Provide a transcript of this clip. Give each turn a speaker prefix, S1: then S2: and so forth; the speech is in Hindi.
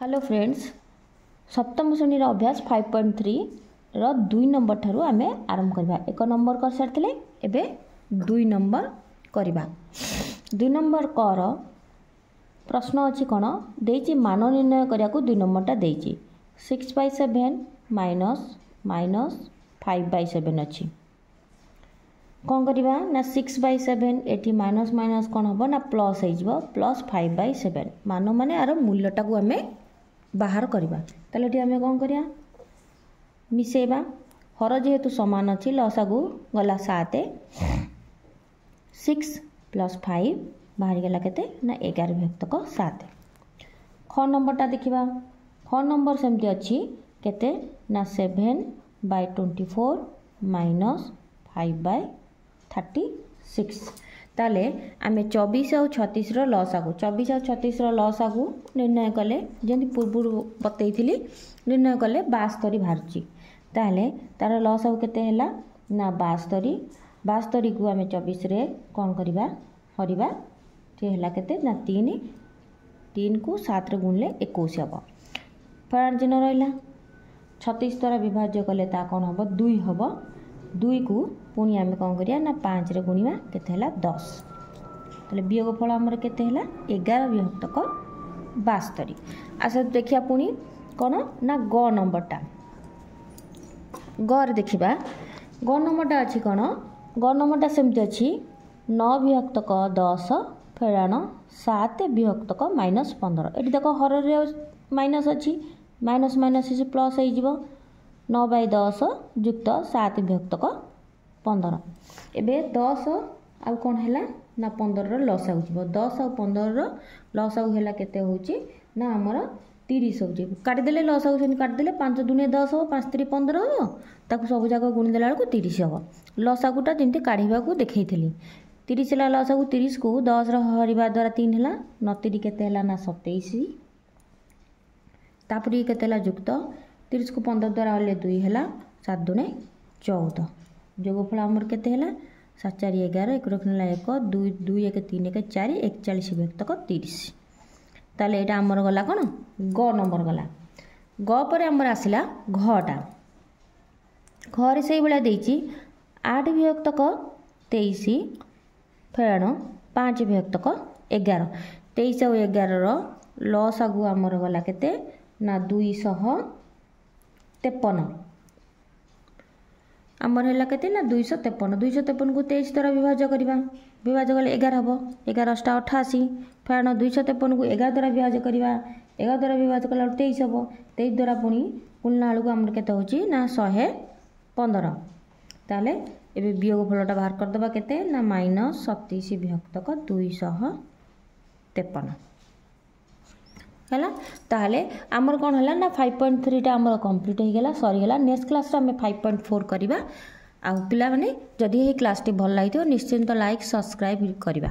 S1: हेलो फ्रेंड्स, सप्तम श्रेणी अभ्यास 5.3 रो 2 नंबर ठारू आमे आरंभ करबा। 1 नंबर कर सारथिले, एबे 2 नंबर करबा। 2 नंबर कर प्रश्न अछि कोन देछि मान निर्णय करिया को 2 नंबरटा देछि 6/7 माइनस 5/7 अछि। कौन करिबा ना 6/7 एठी माइनस माइनस कोन हबो ना प्लस हे जिवो प्लस 5/7 मान माने आरो मूल्यटा को हमें बाहर करवा। ताले एठी हमें कौन करिया मिसेबा हर जेहेतु समान अछि लसागु गला 7 6 प्लस 5 बाहर गला केते ना 11 विभक्तक 7। ख नंबरटा देखिबा। ख नंबर सेमति अछि केते ना 7/24 माइनस 5/36। ताले आमे 24 और 36 रो लसागु 24 और 36 रो लसागु निर्णय कले जेंति पूर्व बतैथिली निर्णय कले 72 बाहरची। ताले तार लसागु केते हैला ना 72 को आमे 24 रे कोन करिबा हरिबा ते हैला केते ना 3 को 7 रे गुणले 21 हबो। फरार जिन रहला 36 द्वारा विभाज्य कले ता कोन हबो 2 हबो। 2 को पुनी आमे कोन करिया ना 5 रे गुणिबा केते हैला 10। ताले वियोग फल हमर केते हैला 11 विभक्तक 72। आसा देखिया पुनी कोन ना ग नंबरटा ग रे देखिबा। ग नंबरटा अछि कोन ग नंबरटा सेमति अछि 9 विभक्तक 10 फेराण 7 विभक्तक -15। एठी देखो हर रे माइनस अछि माइनस माइनस से प्लस हे जिवो 9/10 युक्त 7 विभक्तक 15। एबे 10 आ कोन हैला ना 15 रो लसागु जिवो 10 और 15 रो लसागु हैला केते होची ना हमर 30 हो जे काटी देले लसागु सेन काटी देले 5 दुने 10 हो 5 3 15 हो ताकू सब जागा गुणी देला को 30 हो। लसागुटा जेंति काढिबा को देखैथिली 30 ला लसागु 30 को 10 रो हरिबा द्वारा 3 हैला 29 केते हैला ना 27 तापरी केते हैला युक्त 30 को 15 द्वारा हले 2 हैला 7 दुने 14 जोगफल हमर केते हैला 7 4 11 1 रखनला 1 2 2 1 3 1 4 41 विभक्तक 30। ताले एटा हमर गला कोन ग नंबर गला। ग परे हमर आसिला घटा घर से बेला देछि 8 विभक्तक 23 फेराण 5 विभक्तक 11। 23 और 11 रो लसागु हमर गला केते ना 253 आमर हैला केते ना 253 253 को 23 द्वारा विभाज्य करबा विभाज्य कले 11 हबो 11 * 88 फेराण 253 को 11 द्वारा विभाज्य करबा 11 द्वारा विभाज्य कला 23 हबो 23 द्वारा पुनी गुणना आलू को हमर केते होची ना 115। ताले एबे वियोग फलटा बाहर कर दबा केते ना -27 विभक्तक 253 हैला। ताले हमर कोन हैला ना 5.3 टा हमर कंप्लीट हो गेला सरी गेला। नेक्स्ट क्लास रे हमें 5.4 करिबा। आ पिला माने जदि हे क्लास टी भल लागितो निश्चिंत लाइक सब्सक्राइब करिबा।